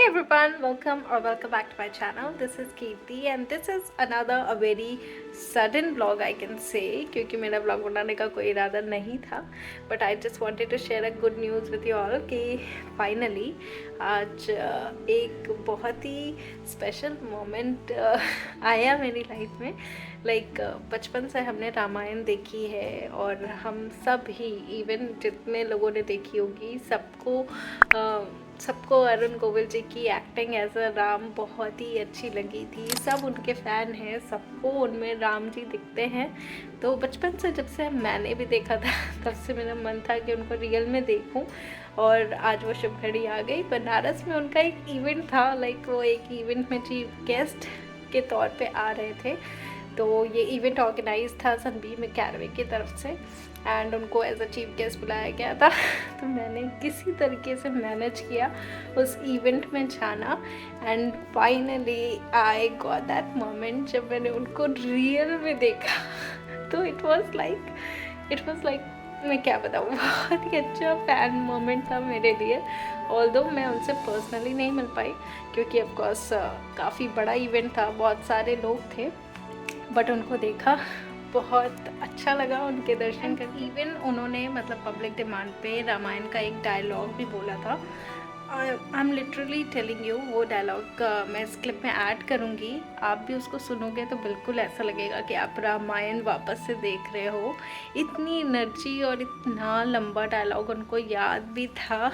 everyone, welcome back to my channel. This is Kirti and this is another a very sudden vlog I can say क्योंकि मेरा vlog बनाने का कोई इरादा नहीं था, but I just wanted to share a good news with you all कि finally आज एक बहुत ही स्पेशल मोमेंट आया मेरी लाइफ में। बचपन से हमने रामायण देखी है और हम सब ही इवन जितने लोगों ने देखी होगी सबको अरुण गोविल जी की एक्टिंग एज अ राम बहुत ही अच्छी लगी थी। सब उनके फ़ैन हैं, सबको उनमें राम जी दिखते हैं। तो बचपन से जब से मैंने भी देखा था तब से मेरा मन था कि उनको रियल में देखूं और आज वो शुभ घड़ी आ गई। बनारस में उनका एक इवेंट था, वो एक इवेंट में चीफ गेस्ट के तौर पे आ रहे थे। तो ये इवेंट ऑर्गेनाइज था सनबीम अकेडमी की तरफ से एंड उनको एज अ चीफ गेस्ट बुलाया गया था। तो मैंने किसी तरीके से मैनेज किया उस इवेंट में जाना and finally I got that moment जब मैंने उनको रियल में देखा। तो इट वाज लाइक मैं क्या बताऊँ, बहुत ही अच्छा फ़ैन मोमेंट था मेरे लिए। ऑल्दो मैं उनसे पर्सनली नहीं मिल पाई क्योंकि ऑफकोर्स काफ़ी बड़ा इवेंट था, बहुत सारे लोग थे, बट उनको देखा, बहुत अच्छा लगा उनके दर्शन कर। इवन उन्होंने पब्लिक डिमांड पे रामायण का एक डायलॉग भी बोला था। I am literally telling you, वो डायलॉग मैं इस क्लिप में ऐड करूँगी, आप भी उसको सुनोगे तो बिल्कुल ऐसा लगेगा कि आप रामायण वापस से देख रहे हो। इतनी एनर्जी और इतना लंबा डायलॉग उनको याद भी था।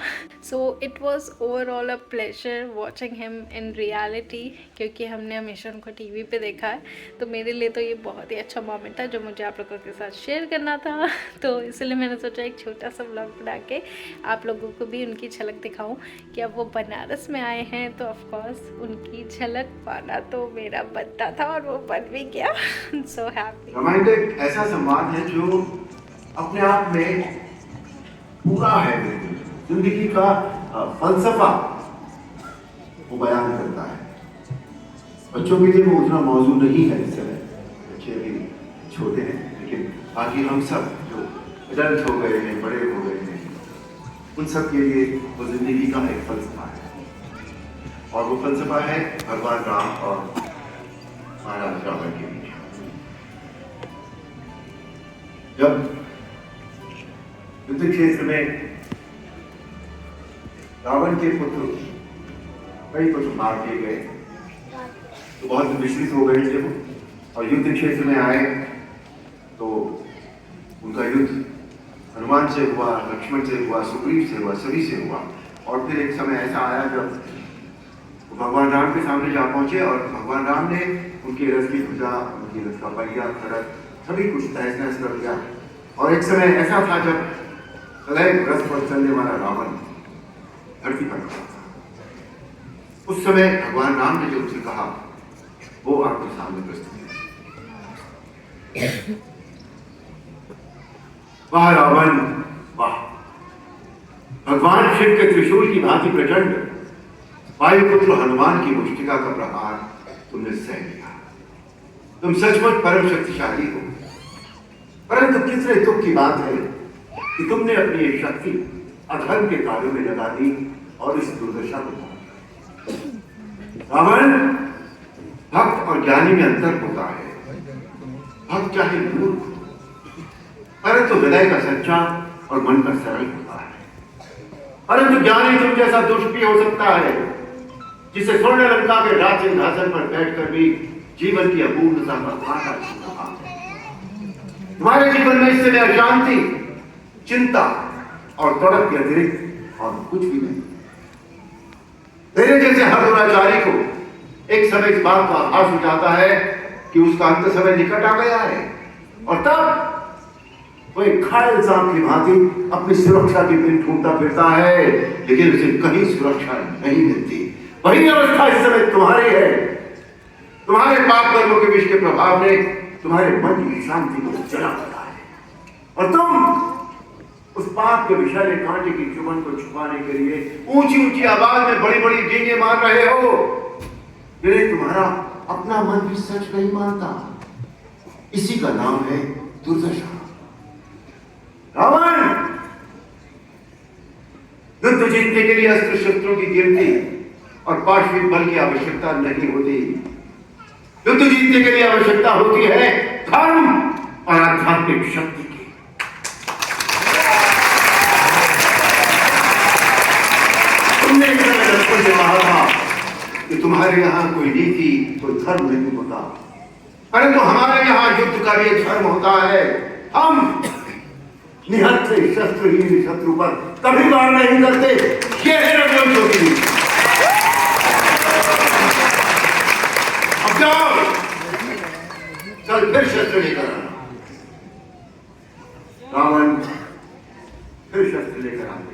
So it was overall a pleasure watching him in reality, क्योंकि हमने हमेशा उनको टीवी पे देखा है। तो मेरे लिए तो ये बहुत ही अच्छा मोमेंट था जो मुझे आप लोगों के साथ शेयर करना था। तो इसलिए मैंने सोचा एक छोटा सा व्लॉग बना के आप लोगों को भी उनकी झलक दिखाऊं कि अब वो बनारस में आए हैं तो ऑफकोर्स उनकी झलक पाना तो मेरा बनता था और वो बन भी गया। So happy. रामायण का एक ऐसा संवाद है जो अपने आप में पूरा है, जिंदगी का फलसफा वो बयान करता है। बच्चों के लिए वो उतना मौजू नहीं है, इस समय बच्चे अभी छोटे हैं, लेकिन बाकी हम सब जो एडल्ट हो गए हैं, बड़े हो गए हैं, उन सब के लिए वो जिंदगी का एक फलसफा है और वो फलसफा है भगवान राम और महाराज रावण के बीच। जब युद्ध क्षेत्र में रावण के पुत्र कई पुत्र मार दिए गए तो बहुत विचलित हो गए थे वो, और युद्ध क्षेत्र में आए तो उनका युद्ध हनुमान से हुआ, लक्ष्मण से हुआ, सुग्रीव से हुआ, सभी से हुआ। और फिर एक समय ऐसा आया जब भगवान राम के सामने जा पहुंचे और भगवान राम ने उनके रथ की ध्वजा, उनकी रथ का पहिया, खड़ग सभी कुछ तहस नहस कर दिया। और एक समय ऐसा था जब सदैव रथ पर चलने वाला रावण धरती पर खड़ा था। उस समय भगवान राम ने जो उनसे कहा वो आपके सामने प्रस्तुत है। वाह रावण वाह, भगवान शिव के त्रिशूल की भांति प्रचंड वायुपुत्र हनुमान की मुष्टिका का प्रहार तुमने सह लिया। तुम सचमुच परम शक्तिशाली हो, परंतु कितने दुख की बात है कि तुमने अपनी एक शक्ति अधर्म के कार्यों में लगा दी और इस दुर्दशा को पहुंचा। रावण, भक्त और ज्ञानी में अंतर होता है। भक्त चाहे मूर्ख परंतु हृदय का सच्चा और मन का सरल होता है, परंतु ज्ञानी तुम जैसा दुष्ट भी हो सकता है जिसे स्वर्ण लंका के राज सिंहासन पर बैठकर भी जीवन की अपूर्णता का कांटा छू रहा है। तुम्हारे जीवन में इस समय अशांति, चिंता और तड़प के अतिरिक्त और कुछ भी नहीं। तेरे जैसे हर दुराचारी को एक समय इस बात का आभास हो जाता है कि उसका अंत समय निकट आ गया है, और तब वो एक घायल सांप की भांति अपनी सुरक्षा की पिन ढूंढता फिरता है, लेकिन उसे कहीं सुरक्षा नहीं मिलती। वही अवस्था इस समय तुम्हारी है। तुम्हारे पाप कर्मों के विष के प्रभाव ने तुम्हारे मन की शांति को जला दिया है, और तुम उस पाप के विषैले कांटे की चुभन को छुपाने के लिए ऊंची ऊंची आवाज में बड़ी बड़ी डींगे मार रहे हो, जिन्हें तुम्हारा अपना मन भी सच नहीं मानता। इसी का नाम है दुर्दशा। रावण, युद्ध जीतने के लिए अस्त्र शस्त्रों की गिनती और पार्श्विक बल की आवश्यकता नहीं होती। युद्ध जीतने के लिए आवश्यकता होती है धर्म और आध्यात्मिक शक्ति की। तुमने एक समय लक्ष्मण से कहा था कि तुम्हारे यहाँ कोई नीति कोई धर्म नहीं होता, परंतु हमारे यहाँ युद्ध का भी धर्म होता है। हम निहत्थ से शस्त्रहीन शत्रु पर कभी वार नहीं करते। ये है रघुवंशों की नीति। अब जाओ, कल फिर शस्त्र लेकर आना। रावण फिर शस्त्र लेकर आते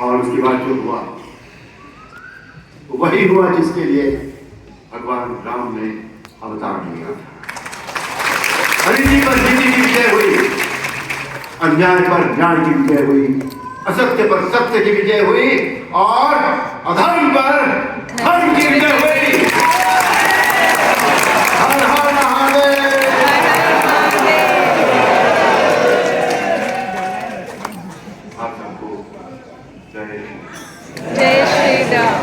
और उसके बाद जो हुआ तो वही हुआ जिसके लिए भगवान राम ने अवतार लिया था। अनिति पर नीति की विजय हुई, अन्याय पर न्याय की विजय हुई, असत्य पर सत्य की विजय हुई और अधर्म पर धर्म की विजय हुई। हर हर महादेव। आप सबको जय जय श्री राम।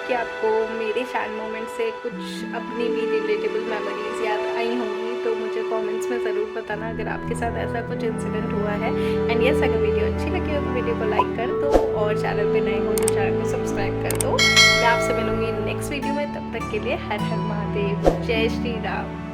कि आपको मेरे फैन मोमेंट से कुछ अपनी भी रिलेटेबल मेमोरीज याद आई होंगी, तो मुझे कमेंट्स में ज़रूर बताना अगर आपके साथ ऐसा कुछ इंसिडेंट हुआ है। एंड यस, अगर वीडियो अच्छी लगी हो तो वीडियो को लाइक कर दो और चैनल पे नए हो तो चैनल को सब्सक्राइब कर दो। मैं आपसे मिलूंगी नेक्स्ट वीडियो में, तब तक के लिए हर हर महादेव, जय श्री राम।